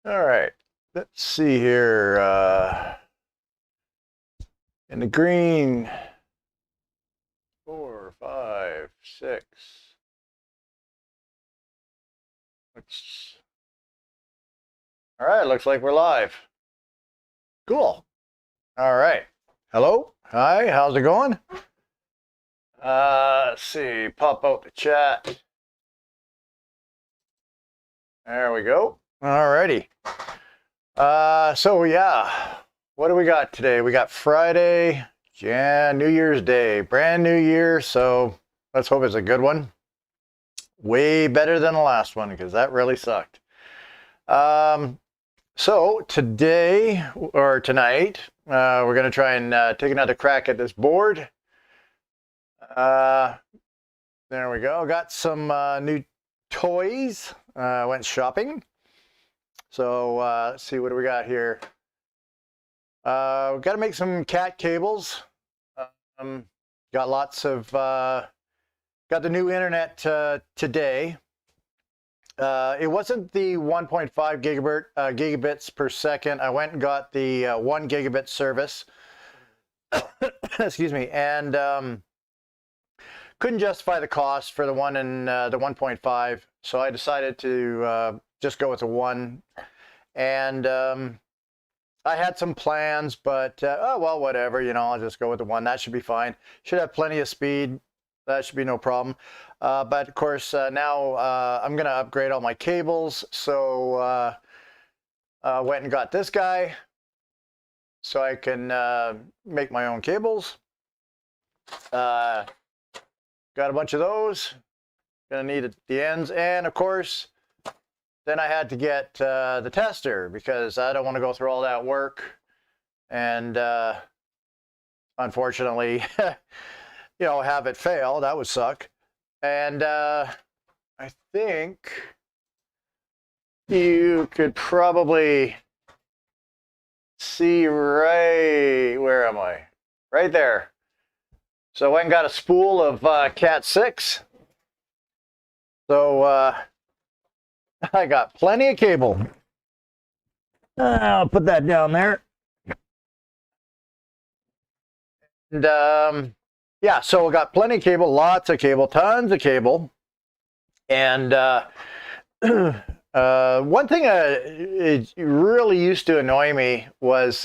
All right, let's see here. In the green, 4, 5, 6. Looks, all right, looks like we're live. Cool. All right. Hello. Hi, how's it going? Let's see, pop out the chat. There we go. All righty. So yeah, what do we got today? We got Friday, New Year's Day, brand new year. So let's hope it's a good one. Way better than the last one because that really sucked. So today or tonight, we're going to try and take another crack at this board. There we go. Got some new toys. Went shopping. So let's see, what do we got here? We've got to make some cat cables. Got lots of, got the new internet today. It wasn't the 1.5 gigabits per second. I went and got the 1 gigabit service. Excuse me. And couldn't justify the cost for the one and the 1.5. So I decided to just go with the 1. And I had some plans, but oh well, whatever, you know, I'll just go with the 1. That should be fine. Should have plenty of speed. That should be no problem. But of course, now I'm going to upgrade all my cables. So went and got this guy so I can make my own cables. Got a bunch of those. Gonna need the ends, and of course, then I had to get the tester because I don't want to go through all that work. And unfortunately, you know, have it fail. That would suck. And I think you could probably see right, where am I? Right there. So I went and got a spool of Cat 6. So I got plenty of cable. I'll put that down there. And yeah, so we got plenty of cable, lots of cable, tons of cable. And one thing it really used to annoy me was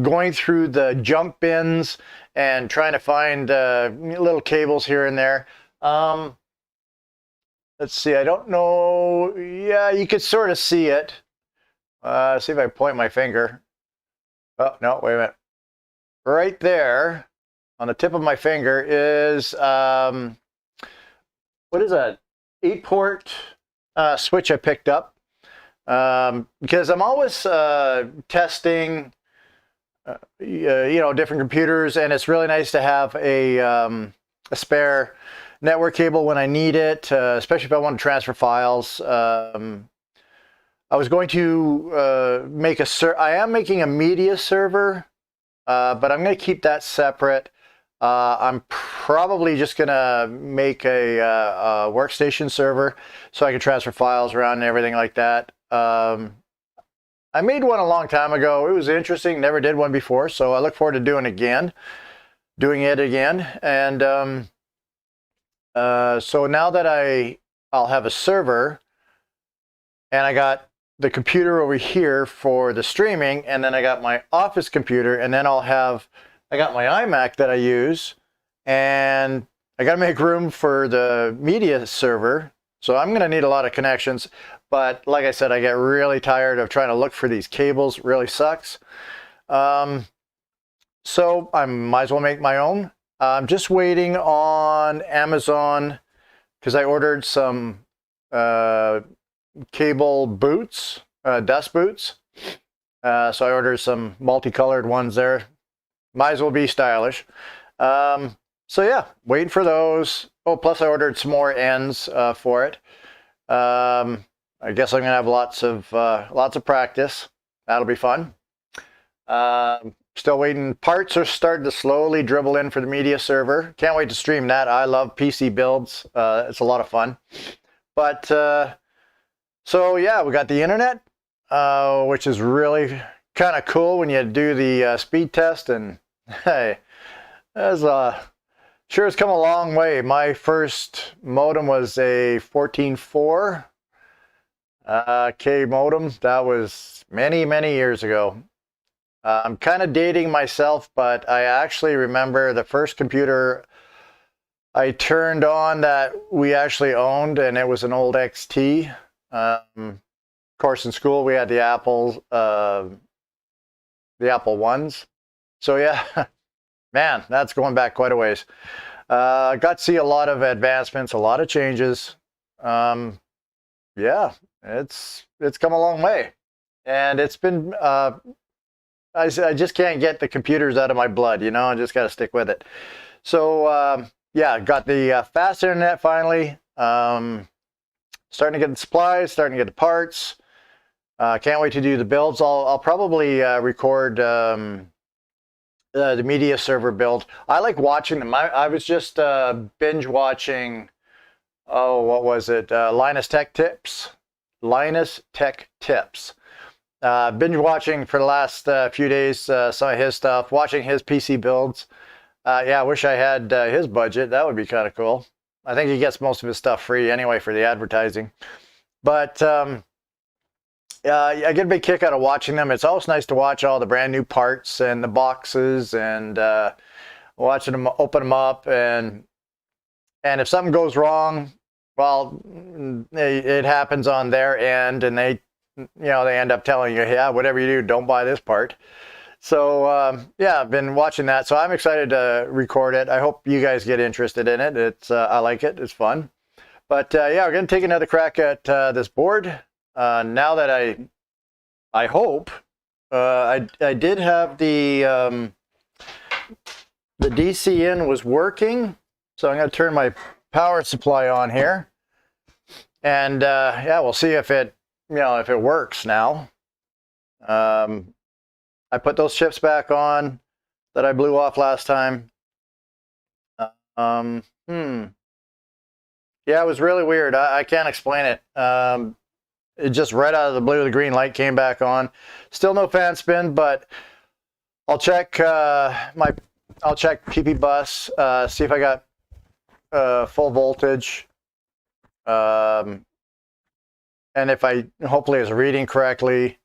going through the junk bins and trying to find little cables here and there. Let's see, I don't know. Yeah, you could sort of see it. See if I point my finger. Oh, no, wait a minute. Right there on the tip of my finger is, what is that? 8-port switch I picked up. Because I'm always testing, you know, different computers, and it's really nice to have a spare network cable when I need it, especially if I want to transfer files. I was going to make I am making a media server, but I'm going to keep that separate. I'm probably just going to make a workstation server so I can transfer files around and everything like that. I made one a long time ago. It was interesting. Never did one before, so I look forward to doing it again. And so now that I'll have a server, and I got the computer over here for the streaming, and then I got my office computer, and then I got my iMac that I use, and I got to make room for the media server. So I'm going to need a lot of connections. But like I said, I get really tired of trying to look for these cables. It really sucks. So I might as well make my own. I'm just waiting on Amazon because I ordered some cable boots, dust boots. So I ordered some multicolored ones there. Might as well be stylish. So yeah, waiting for those. Oh, plus I ordered some more ends for it. I guess I'm gonna have lots of practice. That'll be fun. Still waiting. Parts are starting to slowly dribble in for the media server. Can't wait to stream that. I love PC builds. It's a lot of fun. But so yeah, we got the internet. which is really kind of cool when you do the speed test. And hey, that's sure has come a long way. My first modem was a 14.4 K modem. That was many, many years ago. I'm kind of dating myself, but I actually remember the first computer I turned on that we actually owned, and it was an old XT. Of course, in school we had the Apple ones. So yeah, man, that's going back quite a ways. Got to see a lot of advancements, a lot of changes. Yeah, it's come a long way, and it's been. I just can't get the computers out of my blood, you know. I just got to stick with it. So yeah, got the fast internet finally. Starting to get the supplies, starting to get the parts. Can't wait to do the builds. I'll probably record the media server build. I like watching them. I was just binge watching. Oh, what was it? Linus Tech Tips. Linus Tech Tips. Binge watching for the last few days some of his stuff, watching his PC builds. Yeah, I wish I had his budget. That would be kind of cool. I think he gets most of his stuff free anyway for the advertising. But I get a big kick out of watching them. It's always nice to watch all the brand new parts and the boxes and watching them open them up. And if something goes wrong, well, it happens on their end, and they end up telling you, yeah, whatever you do, don't buy this part. So yeah, I've been watching that. So I'm excited to record it. I hope you guys get interested in it. I like it. It's fun. But yeah, we're going to take another crack at this board. Now that I hope I did have the DC in was working. So I'm going to turn my power supply on here. And yeah, we'll see if it works now. I put those chips back on that I blew off last time. Yeah, it was really weird. I can't explain it. It just right out of the blue, the green light came back on. Still no fan spin, but I'll check PP bus, see if I got full voltage. And if hopefully it's reading correctly.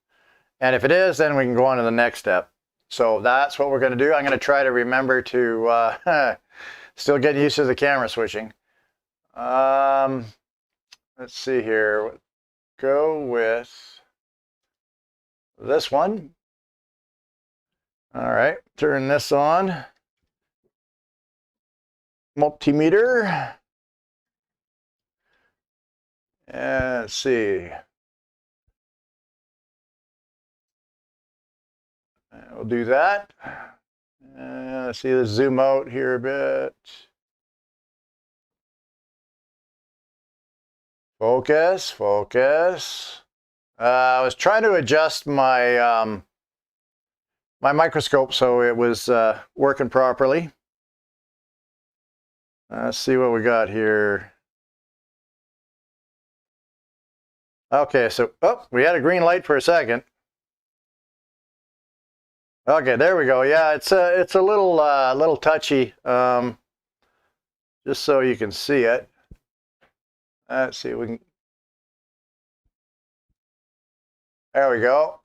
And if it is, then we can go on to the next step. So that's what we're going to do. I'm going to try to remember to still get used to the camera switching. Let's see here. Go with this one. All right, turn this on. Multimeter. And let's see. We'll do that. Let's see, let's zoom out here a bit. Focus, focus. I was trying to adjust my my microscope so it was working properly. Let's see what we got here. Okay, so we had a green light for a second. Okay, there we go. Yeah, it's a little touchy. Just so you can see it. Let's see if we can. There we go.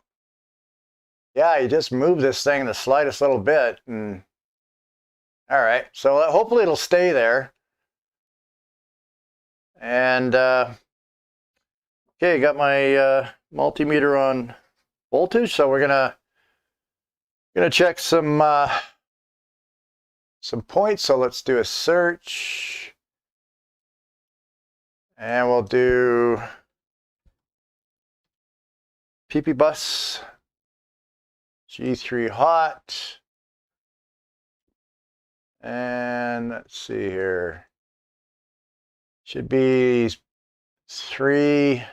Yeah, you just move this thing the slightest little bit, and all right. So hopefully it'll stay there. And okay, got my multimeter on voltage, so we're gonna check some points. So let's do a search, and we'll do PP bus G3 hot, and let's see here. Should be 3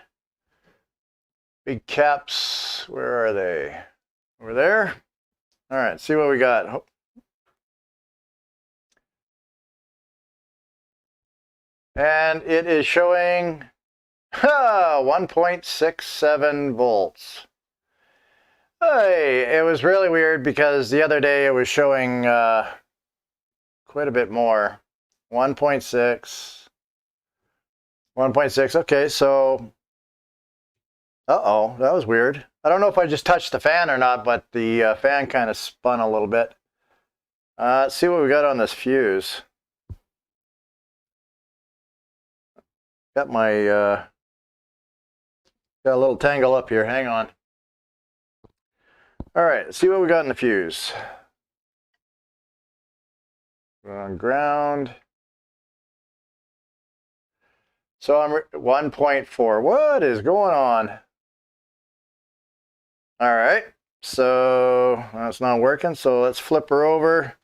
big caps. Where are they? Over there. All right, see what we got. And it is showing 1.67 volts. Hey, it was really weird because the other day it was showing quite a bit more. 1.6. 1.6. Okay, so uh-oh, that was weird. I don't know if I just touched the fan or not, but the fan kind of spun a little bit. Let's see what we got on this fuse. Got my got a little tangle up here. Hang on. All right, let's see what we got in the fuse. We're on ground. So I'm 1.4. What is going on? All right, so that's not working. So let's flip her over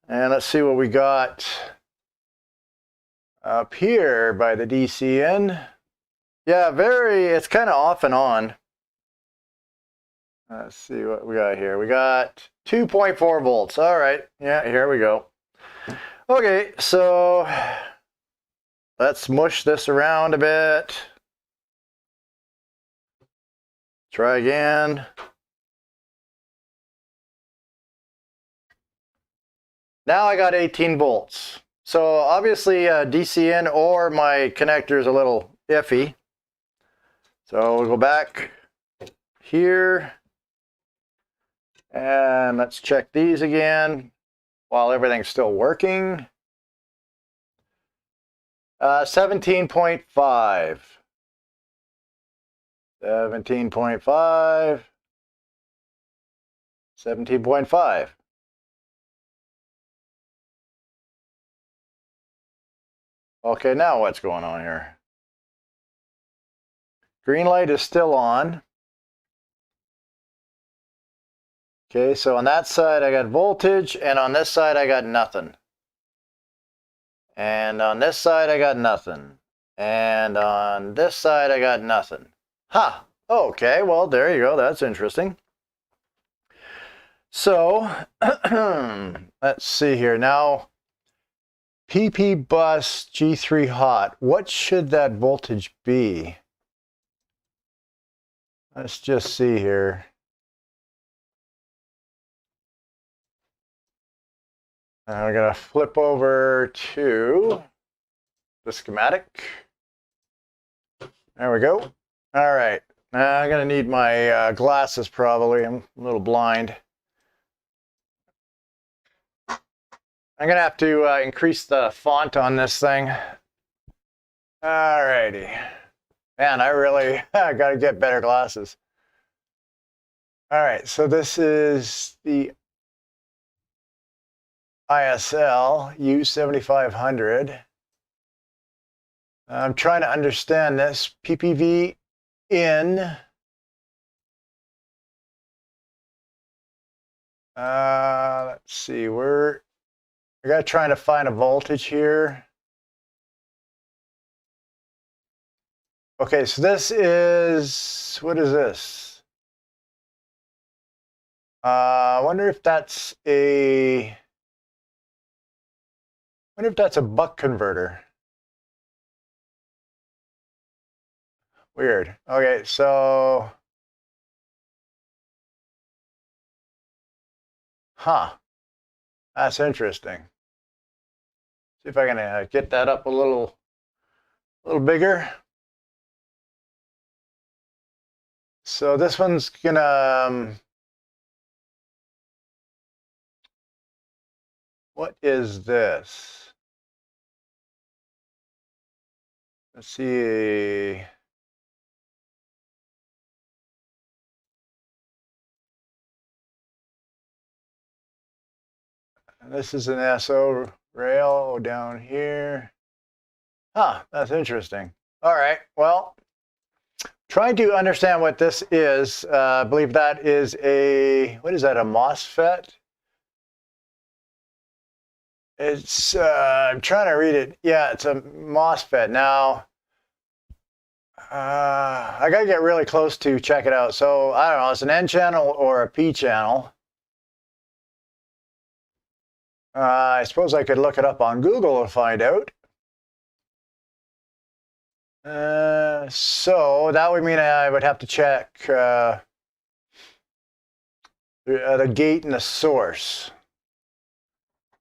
and let's see what we got up here by the DCN. Yeah, it's kind of off and on. Let's see what we got here. We got 2.4 volts. All right, yeah, here we go. Okay, so let's mush this around a bit. Try again. Now I got 18 volts. So obviously DCN or my connector is a little iffy. So we'll go back here and let's check these again while everything's still working. 17.5. 17.5. 17.5. Okay, now what's going on here? Green light is still on. Okay, so on that side I got voltage, and on this side I got nothing. And on this side I got nothing. And on this side I got nothing. Ha! Okay, well there you go, that's interesting. So, let's see here. Now, PP bus G3 hot, what should that voltage be? Let's just see here. I'm going to flip over to the schematic. There we go. All right. Now I'm going to need my glasses probably. I'm a little blind. I'm going to have to increase the font on this thing. All righty. Man, I really got to get better glasses. All right, so this is the ISL U7500. I'm trying to understand this. PPV in. Let's see, I got trying to find a voltage here. Okay, so this is, what is this? I wonder if that's a buck converter. Weird. Okay, so, that's interesting. See if I can get that up a little bigger. So this one's gonna, what is this? Let's see. This is an SO rail down here. That's interesting. All right, well, trying to understand what this is. I believe that is what is that, a MOSFET? It's, I'm trying to read it. Yeah, it's a MOSFET. Now, I gotta get really close to check it out. So, I don't know, it's an N channel or a P channel. I suppose I could look it up on Google and find out. So that would mean I would have to check The gate and the source.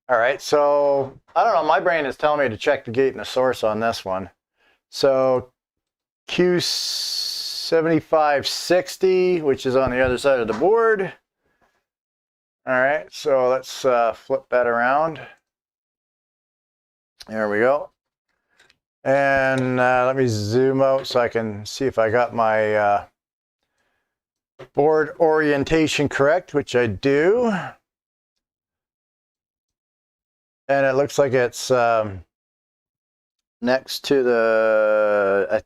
All right, so I don't know. My brain is telling me to check the gate and the source on this one. So Q7560, which is on the other side of the board. All right, so let's flip that around. There we go. And let me zoom out so I can see if I got my board orientation correct, which I do. And it looks like it's next to the,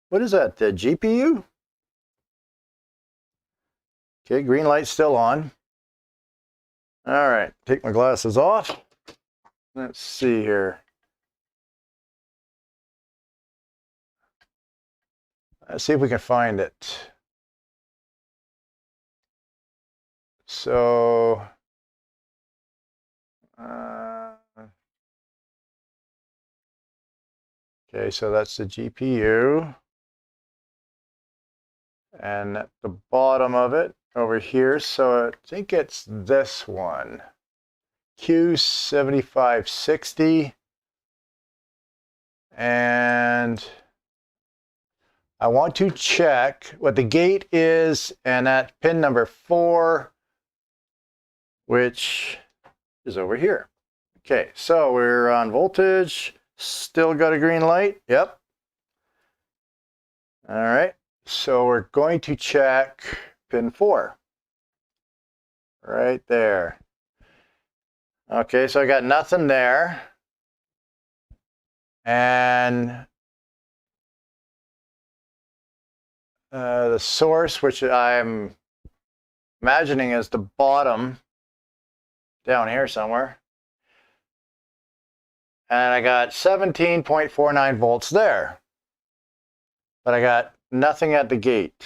what is that, the GPU? Okay, green light's still on. All right, take my glasses off. Let's see here. Let's see if we can find it. So, okay, so that's the GPU. And at the bottom of it, over here, so I think it's this one. Q7560. And I want to check what the gate is, and that pin number 4, which is over here. Okay, so we're on voltage, still got a green light, yep. All right, so we're going to check pin 4, right there. Okay, so I got nothing there. And the source, which I'm imagining is the bottom down here somewhere. And I got 17.49 volts there. But I got nothing at the gate.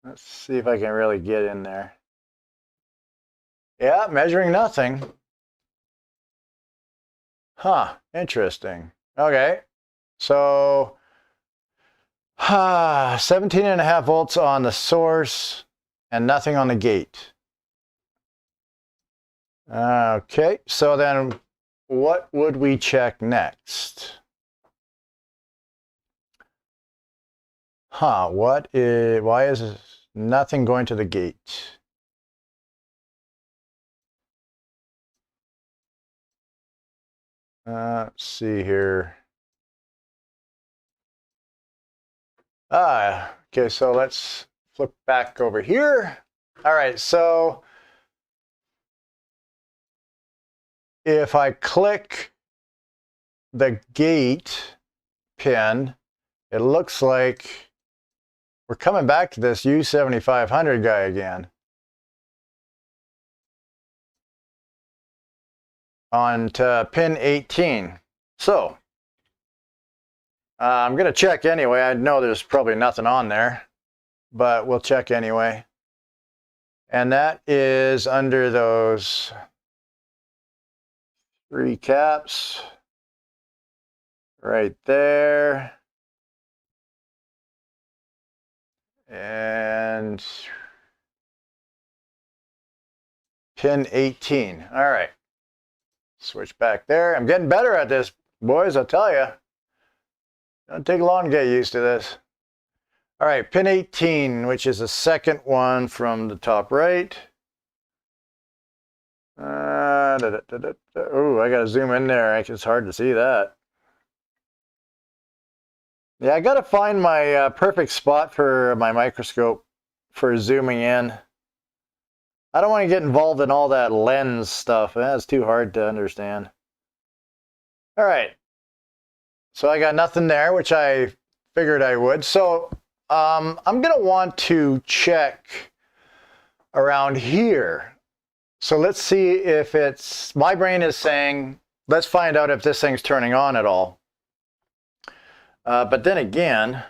Let's see if I can really get in there. Yeah, measuring nothing. Huh, interesting. Okay, so 17.5 volts on the source and nothing on the gate. Okay, so then what would we check next? Why is nothing going to the gate? Let's see here. Okay, so let's flip back over here. All right, so if I click the gate pin, it looks like we're coming back to this U7500 guy again. On to pin 18. So I'm going to check anyway. I know there's probably nothing on there, but we'll check anyway. And that is under those 3 caps right there. And pin 18. All right. Switch back there. I'm getting better at this, boys, I'll tell you. Don't take long to get used to this. All right, pin 18, which is the second one from the top right. Oh, I got to zoom in there. It's hard to see that. Yeah, I got to find my perfect spot for my microscope for zooming in. I don't want to get involved in all that lens stuff. That's too hard to understand. All right. So I got nothing there, which I figured I would. So I'm going to want to check around here. So let's see if it's, my brain is saying, let's find out if this thing's turning on at all. But then again,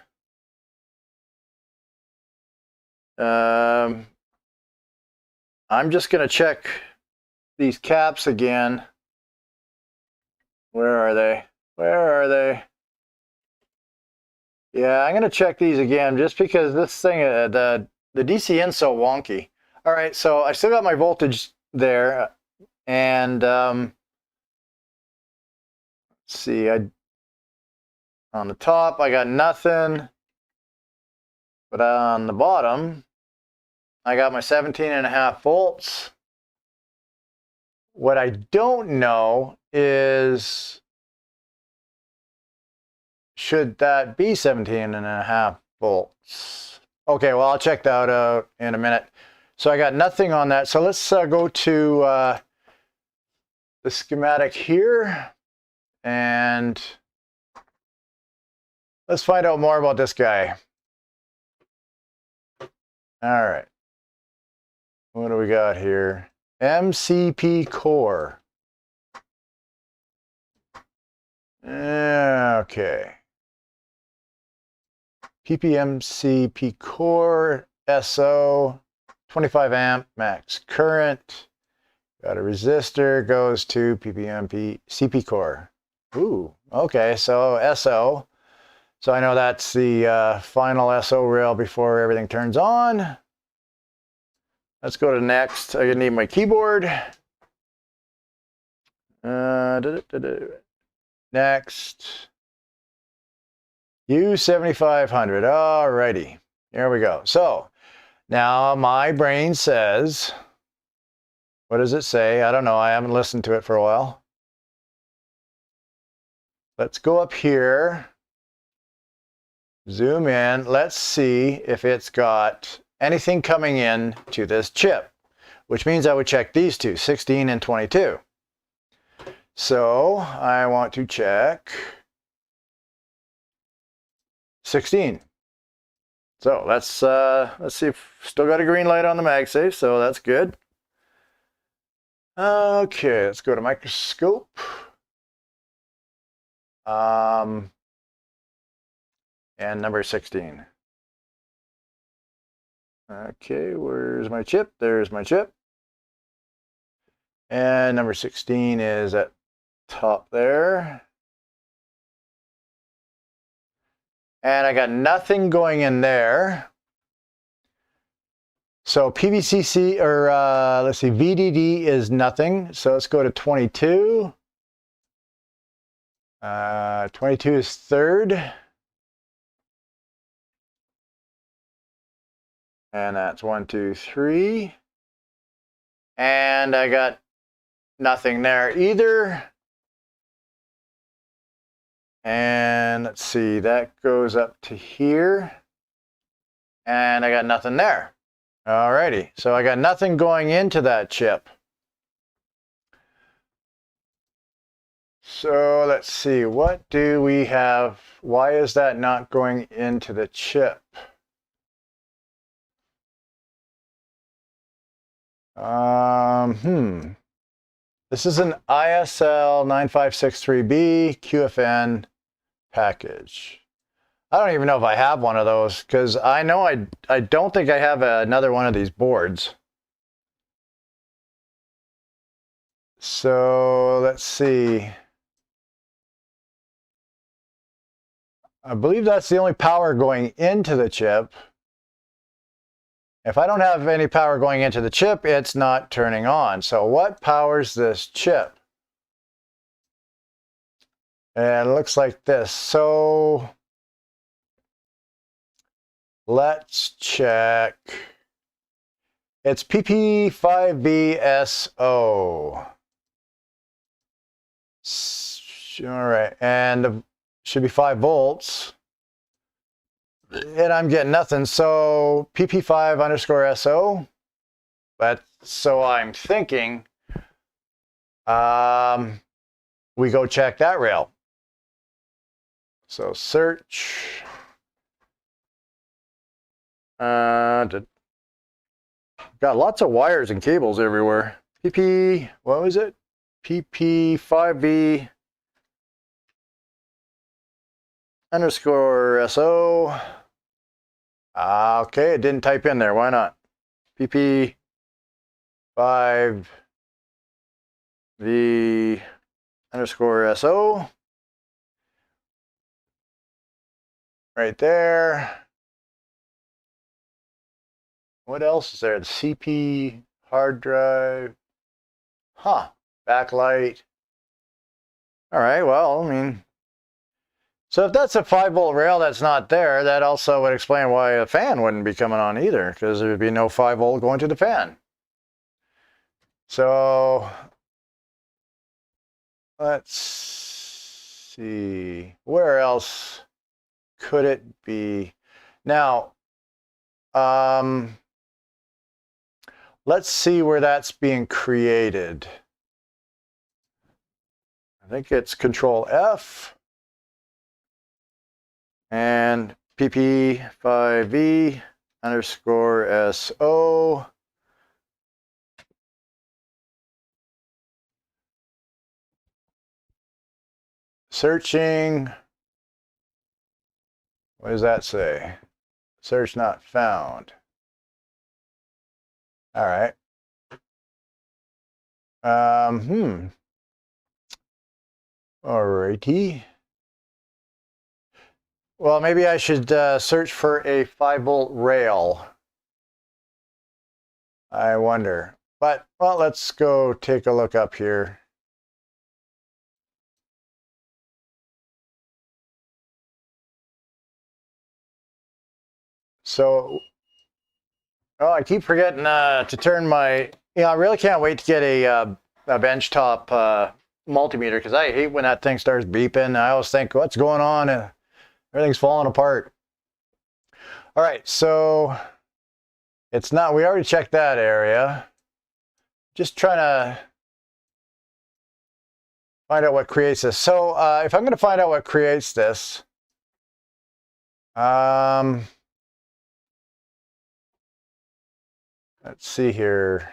I'm just going to check these caps again. Where are they? Where are they? Yeah, I'm going to check these again just because this thing, the The DCN's so wonky. All right, so I still got my voltage there, and let's see, on the top I got nothing, but on the bottom I got my 17.5 volts. What I don't know is, should that be 17.5 volts? Okay, well, I'll check that out in a minute. So I got nothing on that. So let's go to the schematic here, and let's find out more about this guy. All right. What do we got here? MCP core. Okay. PPMCP core, SO, 25 amp max current. Got a resistor, goes to PPMP CP core. Ooh, okay, so SO. So I know that's the final SO rail before everything turns on. Let's go to next. I need my keyboard. Next. U7500. Alrighty. Here we go. So now my brain says, what does it say? I don't know. I haven't listened to it for a while. Let's go up here. Zoom in. Let's see if it's got anything coming in to this chip, which means I would check these two, 16 and 22. So I want to check 16. So let's see if still got a green light on the MagSafe, so that's good. Okay, let's go to microscope. And number 16. Okay, where's my chip? There's my chip. And number 16 is at top there. And I got nothing going in there. So PVCC, or let's see, VDD is nothing. So let's go to 22. 22 is third. And that's 1, 2, 3. And I got nothing there either. And let's see, that goes up to here. And I got nothing there. Alrighty, so I got nothing going into that chip. So let's see, what do we have? Why is that not going into the chip? This is an ISL 9563B QFN package. I don't even know if I have one of those, because I know I don't think I have another one of these boards. So let's see. I believe that's the only power going into the chip. If I don't have any power going into the chip, it's not turning on. So what powers this chip? And it looks like this. So let's check. It's PP5VSO. All right, and it should be 5 volts. And I'm getting nothing, so PP5_SO. But so I'm thinking we go check that rail. So search. Got lots of wires and cables everywhere. What was it? PP5V_SO. Okay, it didn't type in there. Why not? PP5V_SO. Right there. What else is there? The CP, hard drive. Huh. Backlight. All right, well, I mean, so if that's a 5-volt rail that's not there, that also would explain why a fan wouldn't be coming on either, because there would be no 5-volt going to the fan. So let's see, where else could it be? Now, let's see where that's being created. I think it's Control F and pp5v underscore so. Searching. What does that say? Search not found. All right. Alrighty. Well, maybe I should search for a 5-volt rail. I wonder. But, well, let's go take a look up here. So, oh, I keep forgetting to turn my, I really can't wait to get a benchtop multimeter, because I hate when that thing starts beeping. I always think, what's going on? Everything's falling apart. All right, so it's not, we already checked that area. Just trying to find out what creates this. So if I'm going to find out what creates this, let's see here.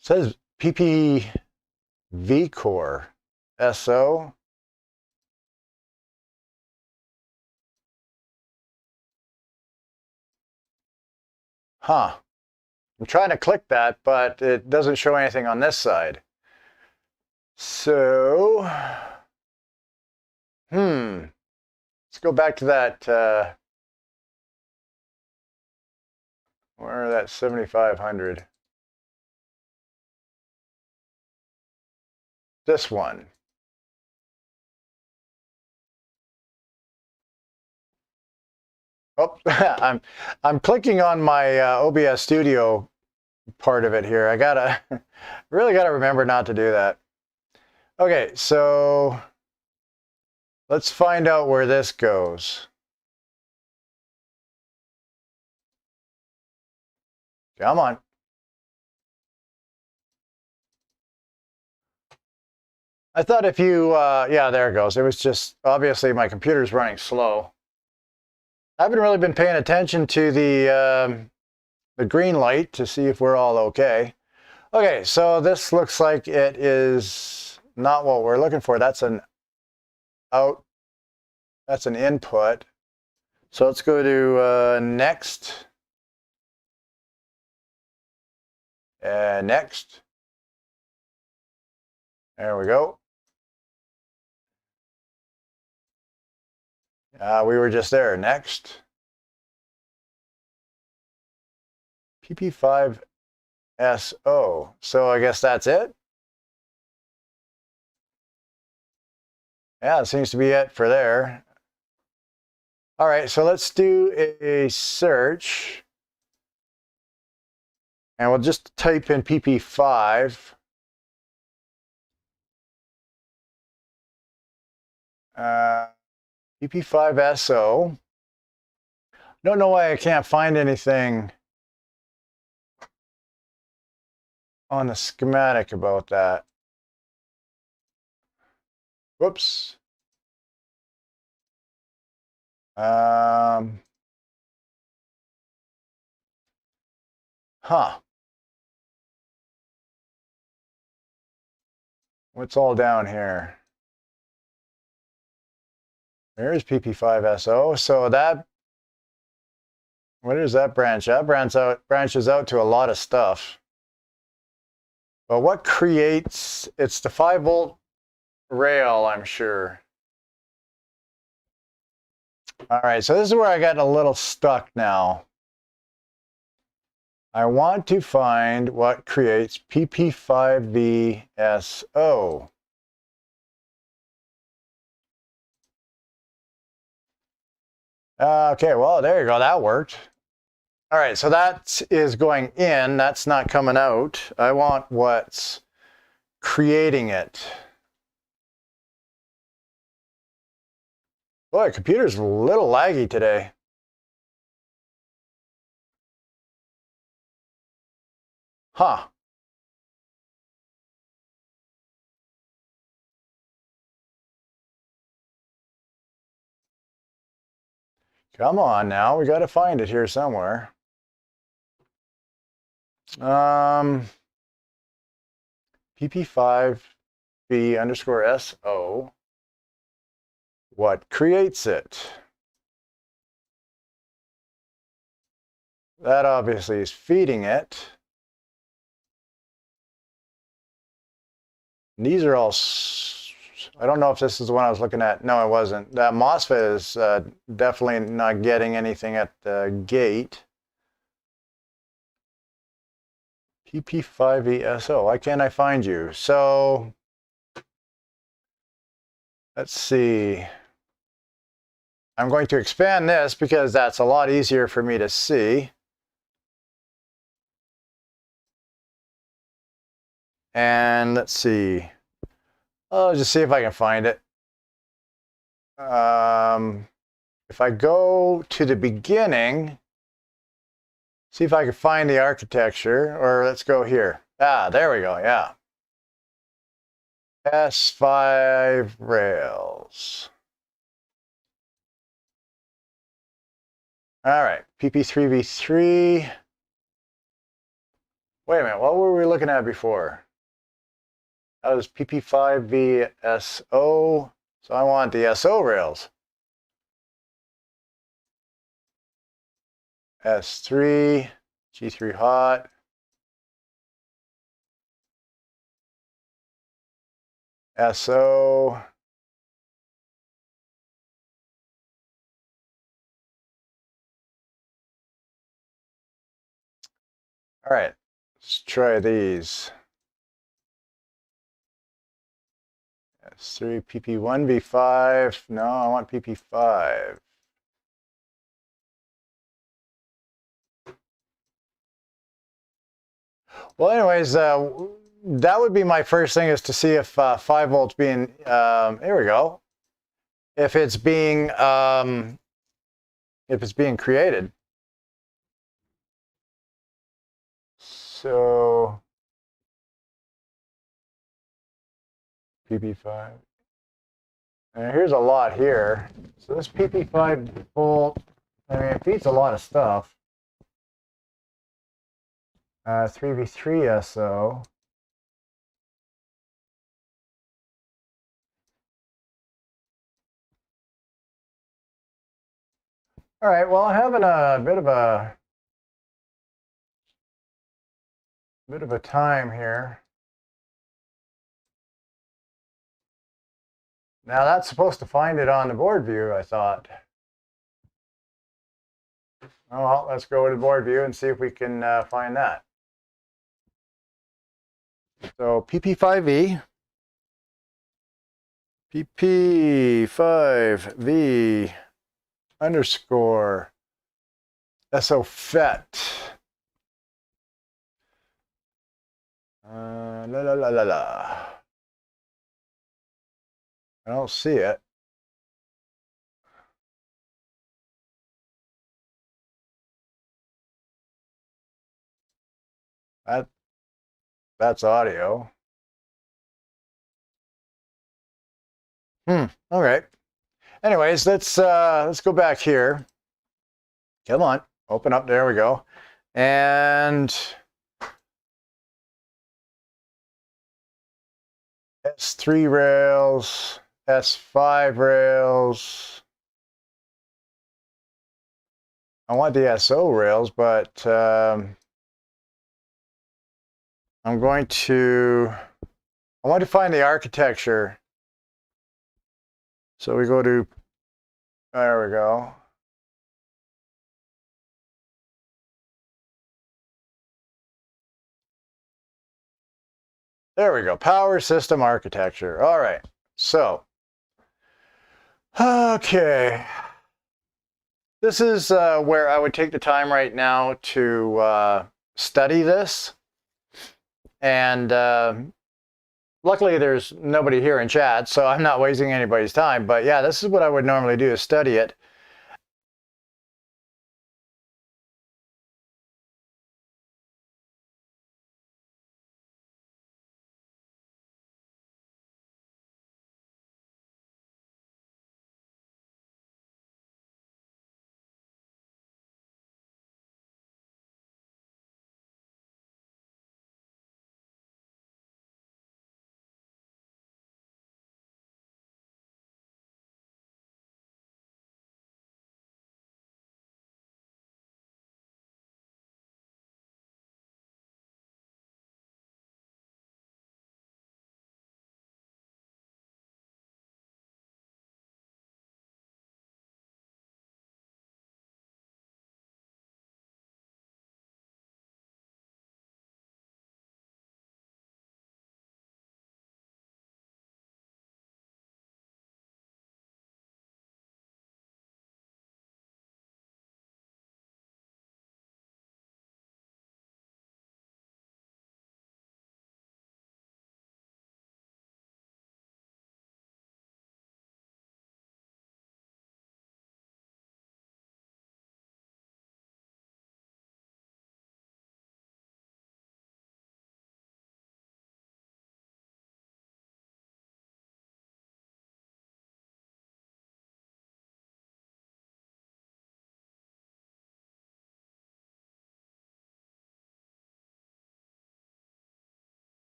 It says PPV core SO. Huh. I'm trying to click that, but it doesn't show anything on this side. So, let's go back to that, where that 7500. This one. Oh, I'm clicking on my OBS Studio part of it here. I gotta really gotta remember not to do that. Okay, so let's find out where this goes. Come on. I thought if you, yeah, there it goes. It was just, obviously my computer's running slow. I haven't really been paying attention to the green light to see if we're all okay. Okay, so this looks like it is not what we're looking for. That's an out, that's an input. So let's go to next. Next. There we go. We were just there. Next. PP5SO. So I guess that's it. Yeah, it seems to be it for there. All right, so let's do a search. And we'll just type in PP5. PP5SO. Don't know why I can't find anything on the schematic about that. Whoops. Huh. What's all down here? There's PP5SO. So that, what is that branch? That branches out to a lot of stuff. But what creates, it's the 5-volt rail, I'm sure. All right, so this is where I got a little stuck now. I want to find what creates PP5VSO. Okay, well, there you go. That worked. All right, so that is going in. That's not coming out. I want what's creating it. Boy, computer's a little laggy today. Huh. Come on now. We got to find it here somewhere. PP5V underscore SO. What creates it? That obviously is feeding it. And these are all, I don't know if this is the one I was looking at. No, it wasn't. That MOSFET is definitely not getting anything at the gate. PP5ESO, why can't I find you? So, let's see. I'm going to expand this because that's a lot easier for me to see. And let's see. I'll just see if I can find it. If I go to the beginning, see if I can find the architecture, or let's go here. Ah, there we go, yeah. S5 rails. All right, PP3V3. Wait a minute, what were we looking at before? That was PP5VSO, so I want the SO rails. S3, G3 hot. SO. All right, let's try these. S3, PP1V5. No, I want PP5. Well, anyways, that would be my first thing, is to see if 5 volts being, here we go. If it's being created. So PP5. And here's a lot here. So this PP5 volt, I mean, it feeds a lot of stuff. 3V3SO. All right, well, I'm having a bit of a time here. Now that's supposed to find it on the board view, I thought. Oh, well, let's go to the board view and see if we can find that. So PP5V, PP5V underscore SOFET. La la la la la. I don't see it. That's audio. All right. Anyways, let's go back here. Come on, open up. There we go. And S3 rails, S5 rails. I want the SO rails, but I want to find the architecture. So we go to There we go. There we go. Power system architecture. All right. So, okay. This is where I would take the time right now to study this. And luckily, there's nobody here in chat, so I'm not wasting anybody's time. But yeah, this is what I would normally do, is study it.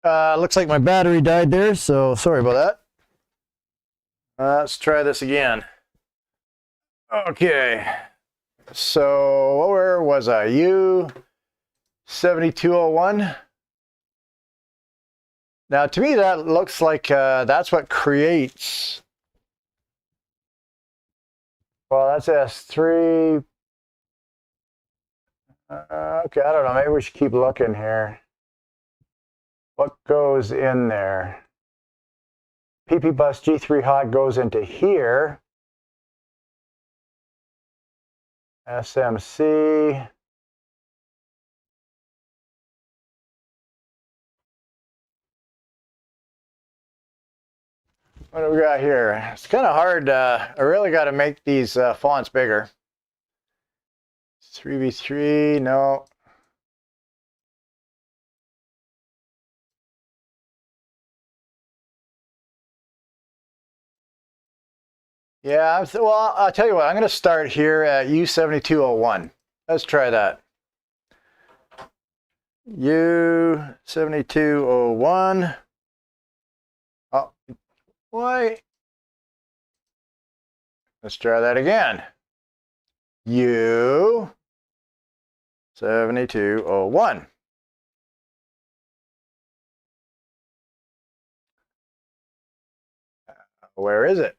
Looks like my battery died there, so sorry about that. Let's try this again. Okay. So where was I? U7201. Now, to me, that looks like that's what creates. Well, that's S3. Okay, I don't know. Maybe we should keep looking here. What goes in there? PP bus G3 hot goes into here. SMC. What do we got here? It's kind of hard. I really got to make these fonts bigger. 3v3, no. Yeah, well, I'll tell you what, I'm going to start here at U7201. Let's try that. U7201. Oh, why? Let's try that again. U7201. Where is it?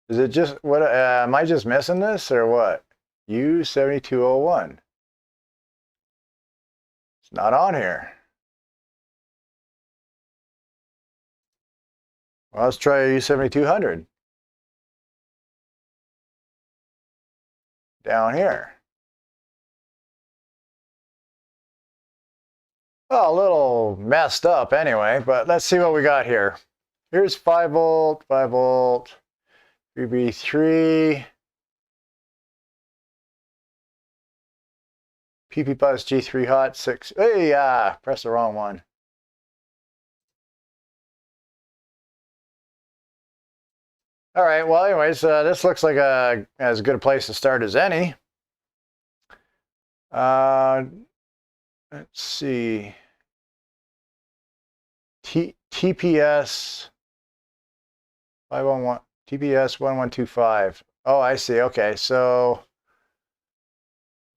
Is it just, what, am I just missing this or what? U7201. It's not on here. Well, let's try U7200. Down here. Oh, a little messed up anyway, but let's see what we got here. Here's 5 volt, 5 volt, 3B3, PP bus G3 hot 6. Hey, press the wrong one. All right, well, anyways, this looks like as good a place to start as any. Let's see. TPS 511, TPS 1125. Oh, I see. Okay, so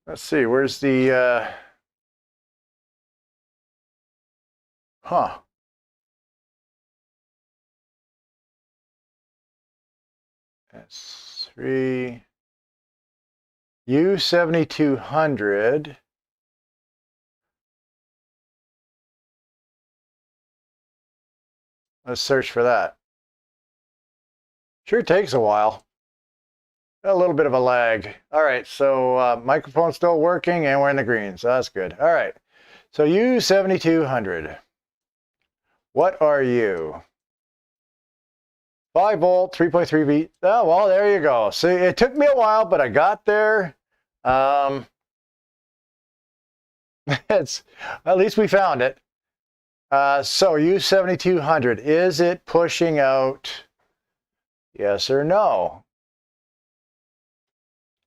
let's see. Where's the S3 U7200. Let's search for that. Sure takes a while. A little bit of a lag. All right, so microphone's still working and we're in the green, so that's good. All right, so U7200. What are you? 5 volt, 3.3 V. Oh, well, there you go. See, it took me a while, but I got there. It's, at least we found it. So U7200, is it pushing out? Yes or no?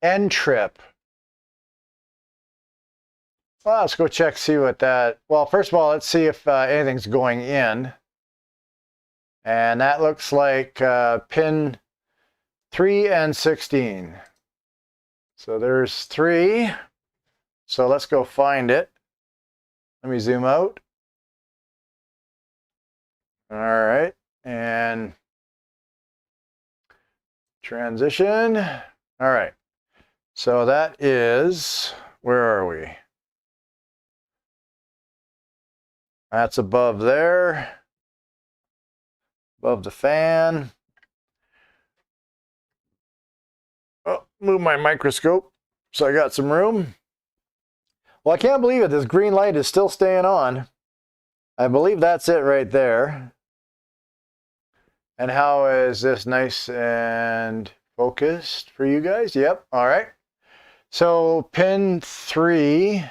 N trip. Well, let's go check, see what that, well, first of all, let's see if anything's going in. And that looks like pin 3 and 16. So there's 3. So let's go find it. Let me zoom out. All right, and transition. All right, so that is, where are we? That's above there, above the fan. Oh, move my microscope so I got some room. Well, I can't believe it. This green light is still staying on. I believe that's it right there. And how is this nice and focused for you guys? Yep, all right. So pin 3,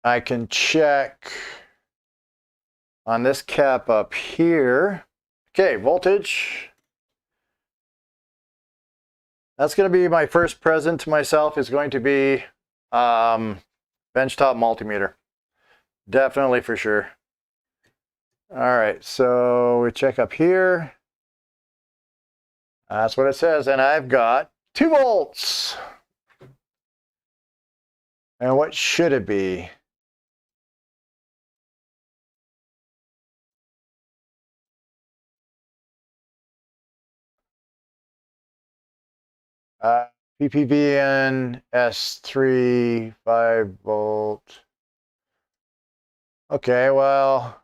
I can check on this cap up here. Okay, voltage. That's going to be my first present to myself, is going to be benchtop multimeter. Definitely, for sure. All right, so we check up here. That's what it says, and I've got 2 volts. And what should it be? PPVN S3 5 volt. Okay, well,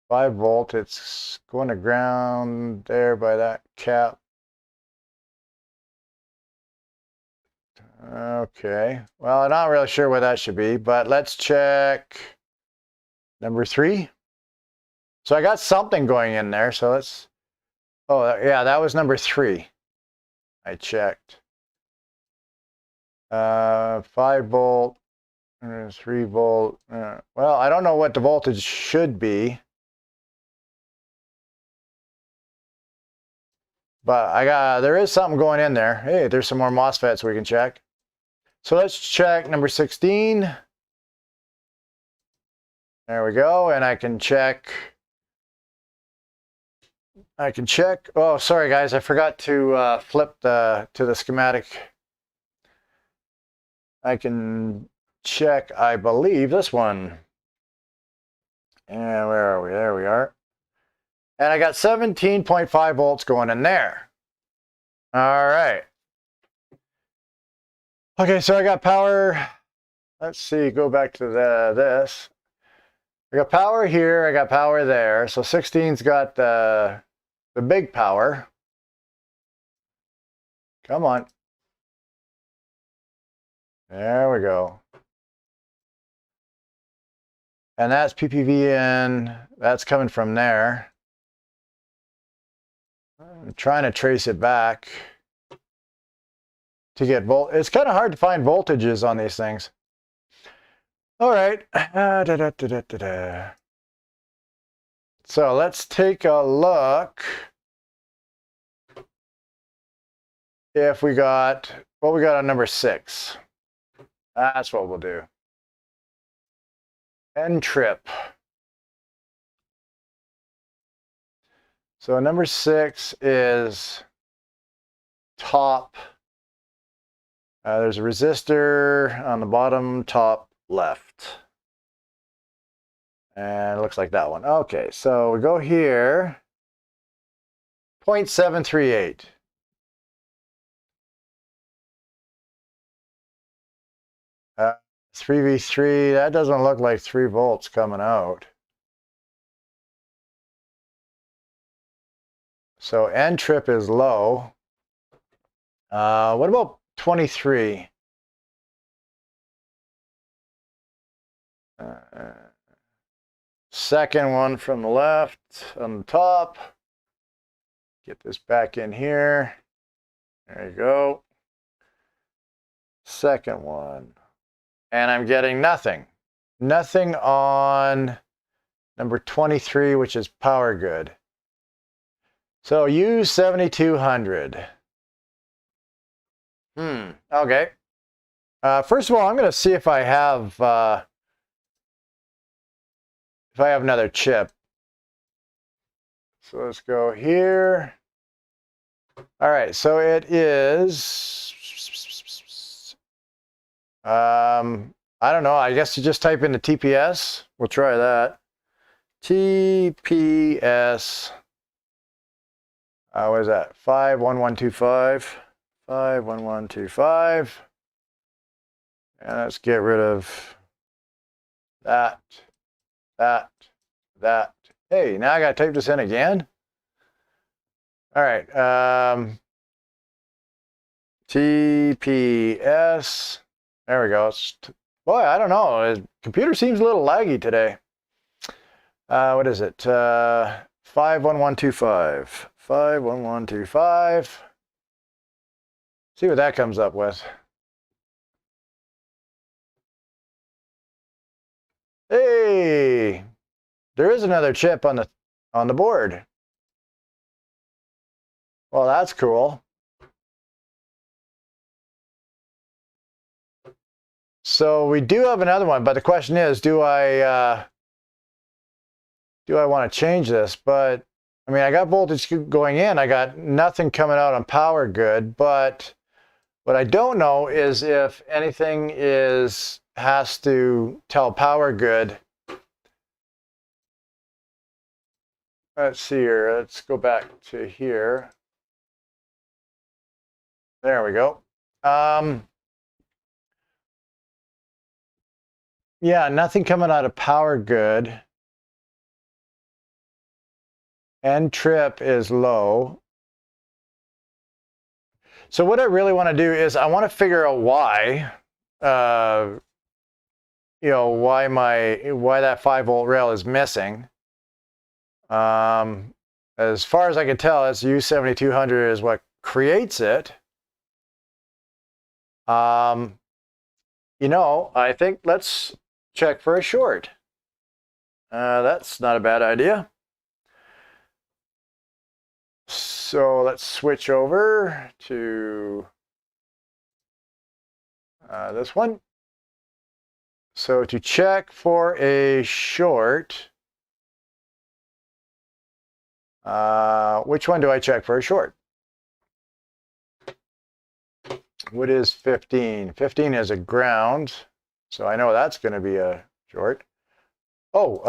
5 volt, it's going to ground there by that cap. Okay, well, I'm not really sure what that should be, but let's check number 3. So I got something going in there, so let's, oh yeah, that was number 3. I checked. 5 volt, 3 volt. Well, I don't know what the voltage should be. But there is something going in there. Hey, there's some more MOSFETs we can check. So let's check number 16. There we go, and I can check. Oh, sorry guys, I forgot to flip to the schematic. I can check, I believe, this one. And where are we? There we are. And I got 17.5 volts going in there. All right. Okay, so I got power. Let's see, go back to this. I got power here, I got power there. So 16's got the big power. Come on. There we go. And that's PPVN. That's coming from there. I'm trying to trace it back to get volt. It's kind of hard to find voltages on these things. All right. So let's take a look if we got what we got on number 6. That's what we'll do. N-trip. So number 6 is top. There's a resistor on the bottom top left. And it looks like that one. Okay, so we go here. 0.738. 3v3, that doesn't look like 3 volts coming out. So N-trip is low. What about 23? Second one from the left on the top. Get this back in here. There you go. Second one. And I'm getting nothing. Nothing on number 23, which is power good. So use 7200. Okay. First of all, I'm going to see if I have another chip. So let's go here. All right, so it is. I don't know. I guess you just type in the TPS. We'll try that. TPS. What is that? 51125. 51125. And let's get rid of that. Hey, now I got to type this in again. All right. TPS. There we go. Boy, I don't know. The computer seems a little laggy today. What is it? 51125. 51125. See what that comes up with. Hey, there is another chip on the board. Well, that's cool. So we do have another one, but the question is, do I want to change this? But I mean, I got voltage going in. I got nothing coming out on power good, but what I don't know is if anything has to tell power good. Let's see here. Let's go back to here. There we go. Yeah, nothing coming out of power good. N-trip is low. So what I really want to do is I want to figure out why, why that 5-volt rail is missing. As far as I can tell, it's U7200 is what creates it. I think let's check for a short. That's not a bad idea. So let's switch over to this one. So to check for a short, which one do I check for a short? What is 15? 15 is a ground, so I know that's going to be a short. Oh,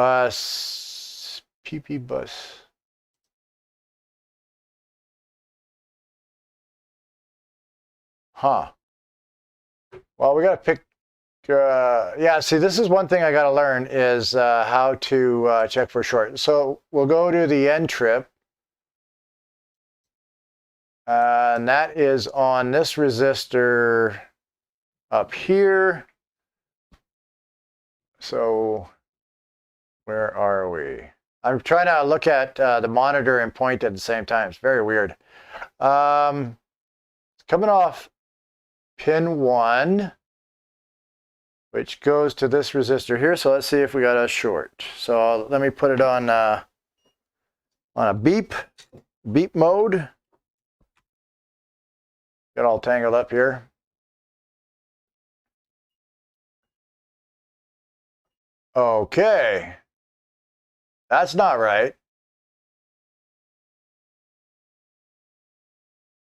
PP bus. Huh. Well, we got to pick. Yeah, see, this is one thing I got to learn is how to check for short. So we'll go to the end trip. And that is on this resistor up here. So where are we? I'm trying to look at the monitor and point at the same time. It's very weird. It's coming off pin 1, which goes to this resistor here. So let's see if we got a short. So let me put it on a beep mode. Get all tangled up here. Okay. That's not right.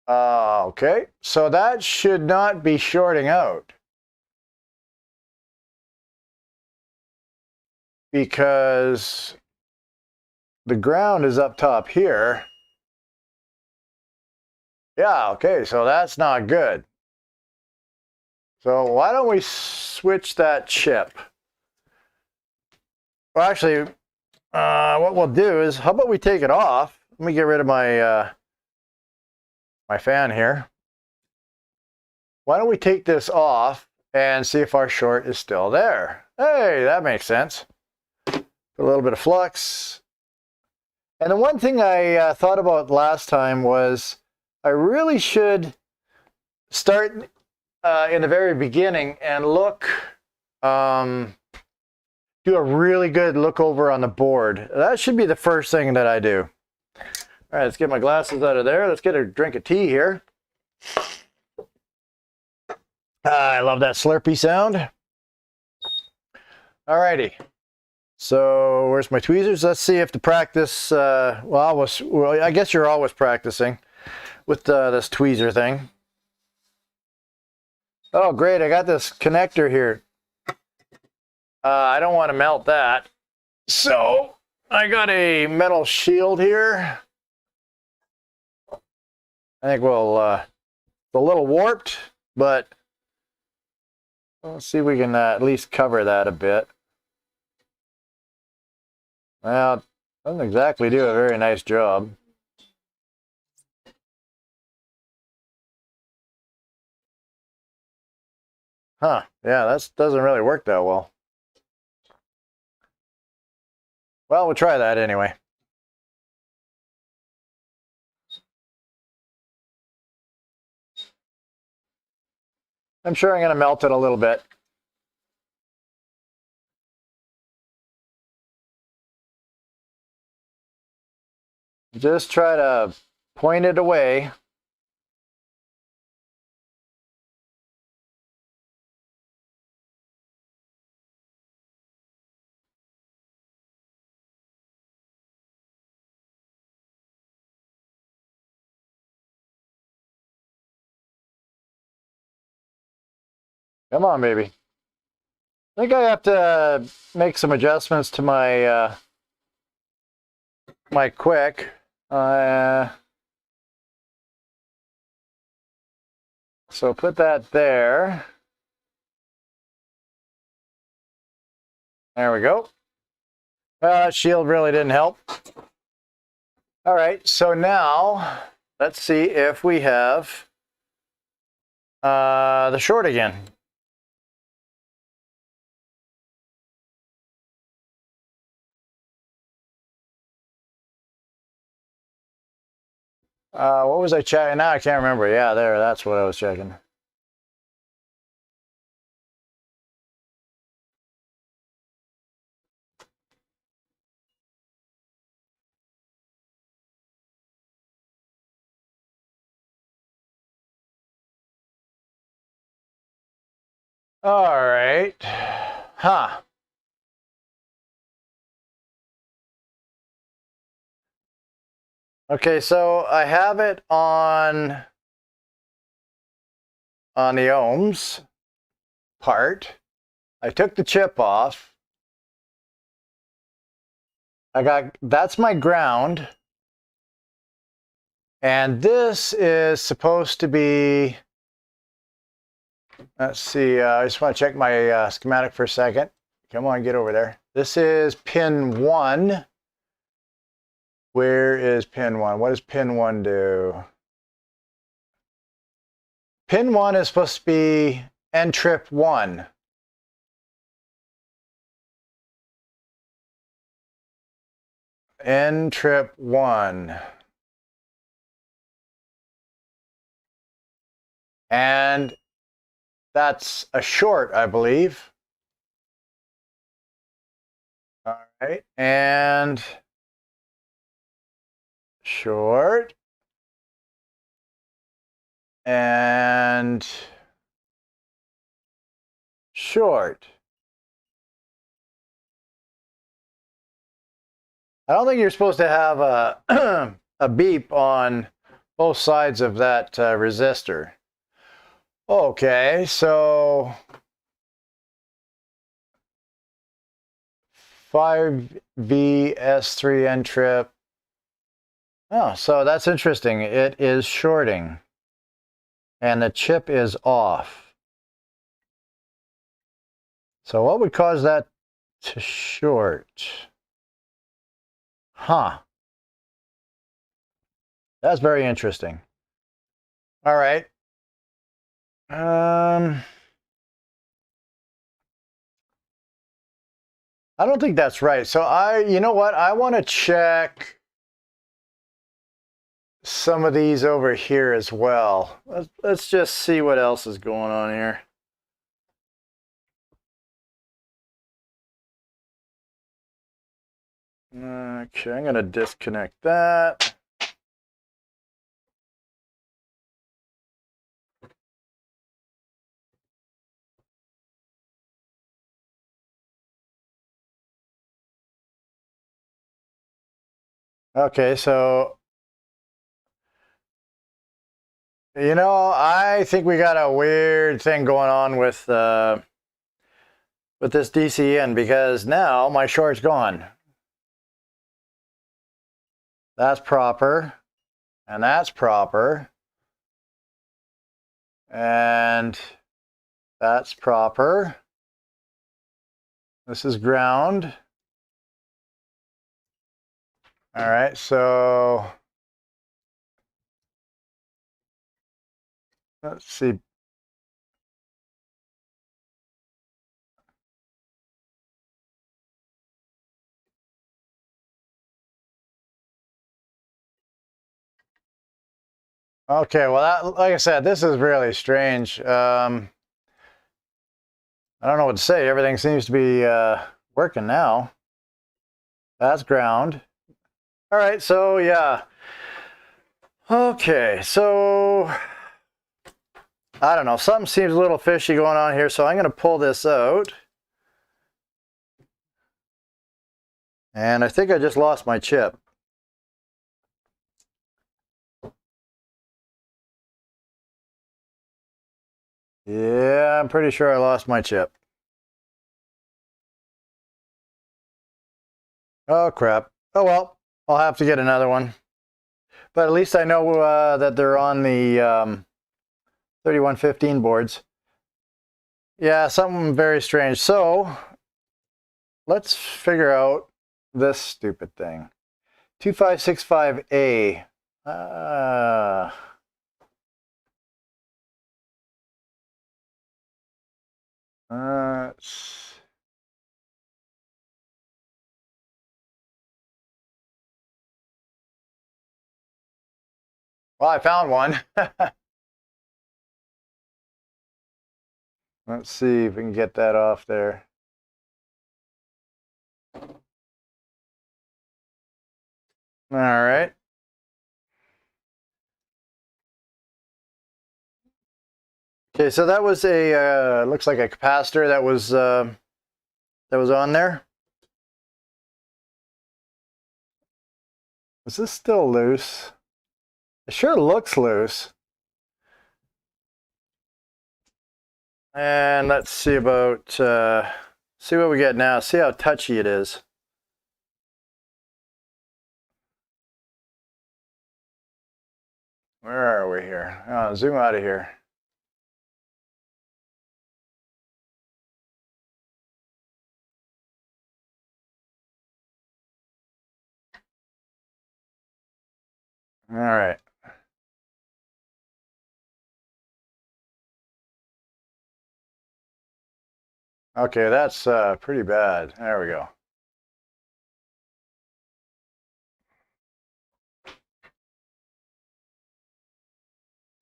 Okay, so that should not be shorting out. Because the ground is up top here. Yeah, okay, so that's not good. So why don't we switch that chip? Well, actually, what we'll do is, how about we take it off? Let me get rid of my my fan here. Why don't we take this off and see if our short is still there? Hey, that makes sense. Put a little bit of flux. And the one thing I thought about last time was I really should start in the very beginning and look, do a really good look over on the board. That should be the first thing that I do. All right, let's get my glasses out of there. Let's get a drink of tea here. I love that slurpy sound. All righty. So where's my tweezers? Let's see if the practice, well, I guess you're always practicing with this tweezer thing. Oh, great. I got this connector here. I don't want to melt that. So I got a metal shield here. I think we'll, it's a little warped, but let's see if we can at least cover that a bit. Well, it doesn't exactly do a very nice job. Huh, yeah, that doesn't really work that well. Well, we'll try that anyway. I'm sure I'm going to melt it a little bit. Just try to point it away. Come on, baby. I think I have to make some adjustments to my my quick. So put that there. There we go. That shield really didn't help. All right, so now let's see if we have the short again. What was I checking? Now I can't remember. Yeah, there, that's what I was checking. All right. Huh. Okay, so I have it on the ohms part. I took the chip off. That's my ground. And this is supposed to be, let's see, I just want to check my schematic for a second. Come on, get over there. This is pin 1. Where is pin 1? What does pin 1 do? Pin 1 is supposed to be N trip 1. N trip 1. And that's a short, I believe. All right, and short. And short. I don't think you're supposed to have a, a beep on both sides of that resistor. Okay, so 5VS3N trip. Oh, so that's interesting. It is shorting. And the chip is off. So what would cause that to short? Huh. That's very interesting. All right. I don't think that's right. So you know what? I want to check some of these over here as well. Let's just see what else is going on here. Okay, I'm going to disconnect that. Okay, so you know, I think we got a weird thing going on with this DCN, because now my short's gone. That's proper, and that's proper, and that's proper. This is ground. All right, so let's see. Okay, well, like I said, this is really strange. I don't know what to say. Everything seems to be working now. That's ground. All right, so yeah. Okay, so I don't know. Something seems a little fishy going on here, so I'm going to pull this out. And I think I just lost my chip. Yeah, I'm pretty sure I lost my chip. Oh, crap. Oh, well, I'll have to get another one. But at least I know that they're on the 3115 boards. Yeah, something very strange. So let's figure out this stupid thing. 2565A. Well, I found one. Let's see if we can get that off there. All right. Okay, so that was a looks like a capacitor that was on there. Is this still loose? It sure looks loose. And let's see about see what we get now. See how touchy it is. Where are we here? Oh, zoom out of here. All right. Okay, that's pretty bad. There we go.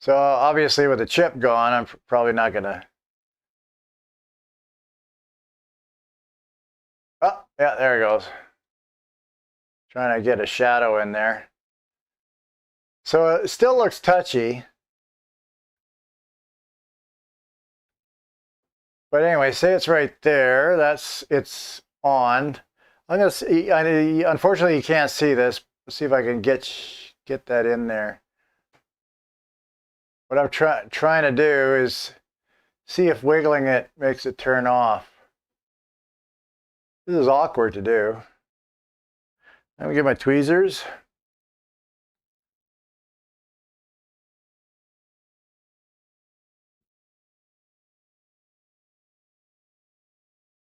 So obviously with the chip gone, I'm probably not gonna. Oh, yeah, there it goes. Trying to get a shadow in there. So it still looks touchy. But anyway, say it's right there. It's on. I'm gonna see. Unfortunately, you can't see this. Let's see if I can get that in there. What I'm trying to do is see if wiggling it makes it turn off. This is awkward to do. Let me get my tweezers.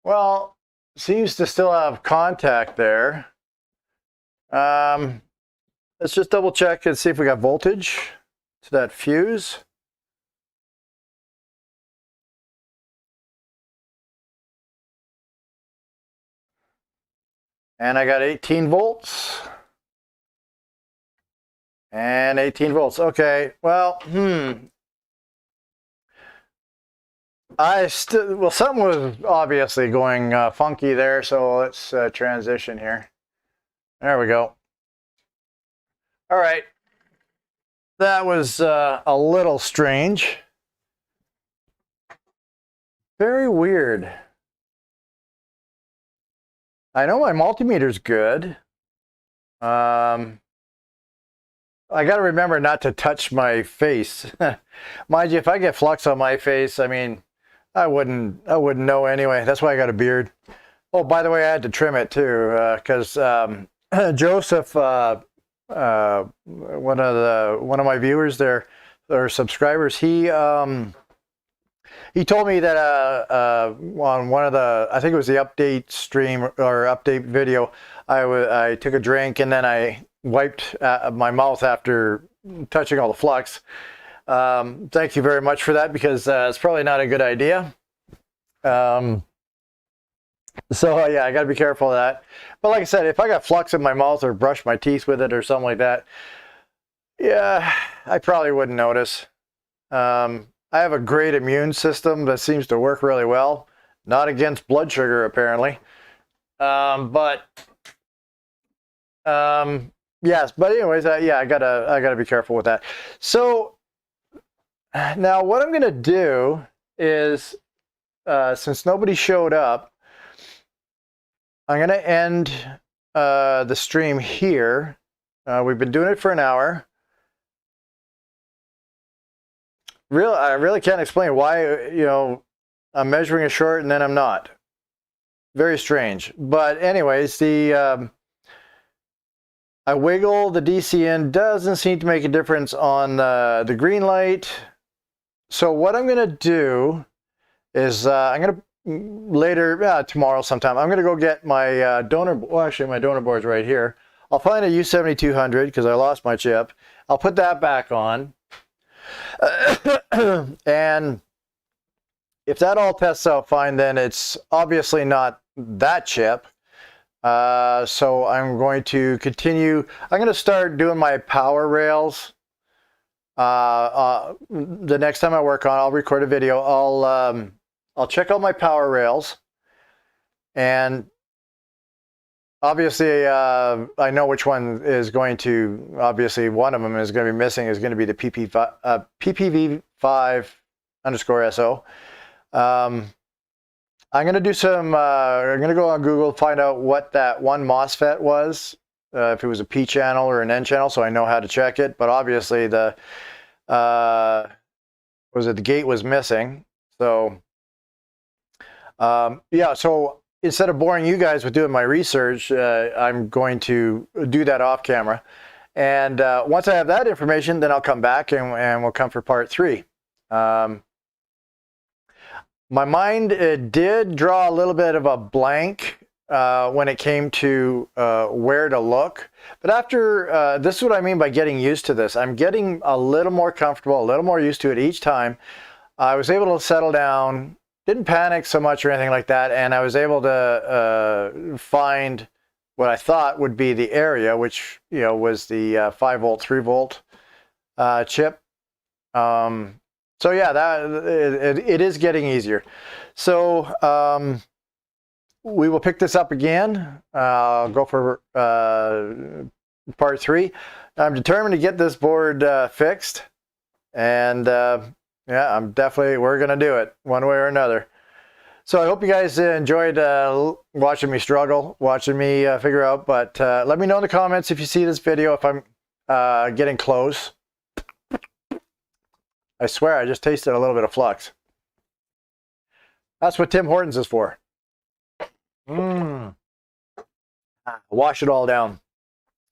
Well, seems to still have contact there. Let's just double check and see if we got voltage to that fuse. And I got 18 volts. And 18 volts. Okay, well, well, something was obviously going funky there, so let's transition here. There we go. All right. That was a little strange. Very weird. I know my multimeter's good. I got to remember not to touch my face. Mind you, if I get flux on my face, I mean, I wouldn't know anyway. That's why I got a beard. Oh, by the way, I had to trim it too because Joseph, one of my viewers there or subscribers, he told me that on one of the, I think it was the update stream or update video, I took a drink and then I wiped my mouth after touching all the flux. Thank you very much for that because it's probably not a good idea. So yeah, I got to be careful of that. But like I said, if I got flux in my mouth or brush my teeth with it or something like that, yeah, I probably wouldn't notice. I have a great immune system that seems to work really well. Not against blood sugar, apparently. Yes, but anyways, yeah, I gotta be careful with that. So now what I'm gonna do is, since nobody showed up, I'm gonna end the stream here. We've been doing it for an hour. I really can't explain why, I'm measuring it short and then I'm not. Very strange. But anyways, I wiggle the DC in, doesn't seem to make a difference on the green light. So what I'm gonna do is I'm gonna later, tomorrow sometime, I'm gonna go get my donor, well actually my donor board's right here. I'll find a U7200 because I lost my chip. I'll put that back on. And if that all tests out fine, then it's obviously not that chip. So I'm going to continue. I'm going to start doing my power rails. The next time I work on, I'll record a video. I'll check out my power rails, and obviously I know which one is going to. Obviously, one of them is going to be missing. Is going to be the PPV5 _SO. I'm going to do some, I'm going to go on Google, find out what that one MOSFET was, if it was a P channel or an N channel, so I know how to check it. But obviously the, the gate was missing. So, yeah, so instead of boring you guys with doing my research, I'm going to do that off camera. And once I have that information, then I'll come back and we'll come for part 3. My mind did draw a little bit of a blank when it came to where to look. But after, this is what I mean by getting used to this. I'm getting a little more comfortable, a little more used to it each time. I was able to settle down, didn't panic so much or anything like that, and I was able to find what I thought would be the area, which, you know, was the 5 volt, 3 volt chip. So yeah, it is getting easier. So we will pick this up again. I'll go for part 3. I'm determined to get this board fixed, and yeah, we're gonna do it one way or another. So I hope you guys enjoyed watching me struggle, watching me figure out. But let me know in the comments if you see this video, if I'm getting close. I swear I just tasted a little bit of flux. That's what Tim Hortons is for. Wash it all down.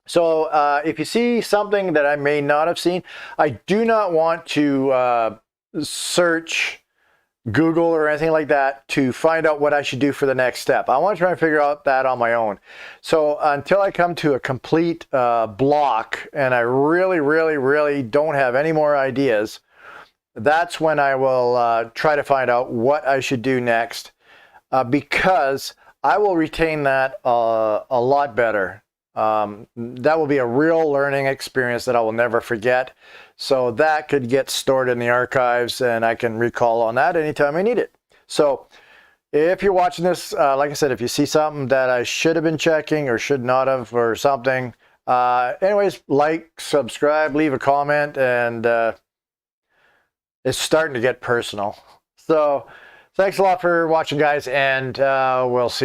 So if you see something that I may not have seen, I do not want to search Google or anything like that to find out what I should do for the next step. I want to try and figure out that on my own. So until I come to a complete block and I really don't have any more ideas, that's when I will try to find out what I should do next, because I will retain that a lot better. That will be a real learning experience that I will never forget. So that could get stored in the archives and I can recall on that anytime I need it. So if you're watching this, like I said, if you see something that I should have been checking or should not have or something, anyways, like, subscribe, leave a comment, and it's starting to get personal. So thanks a lot for watching, guys, and we'll see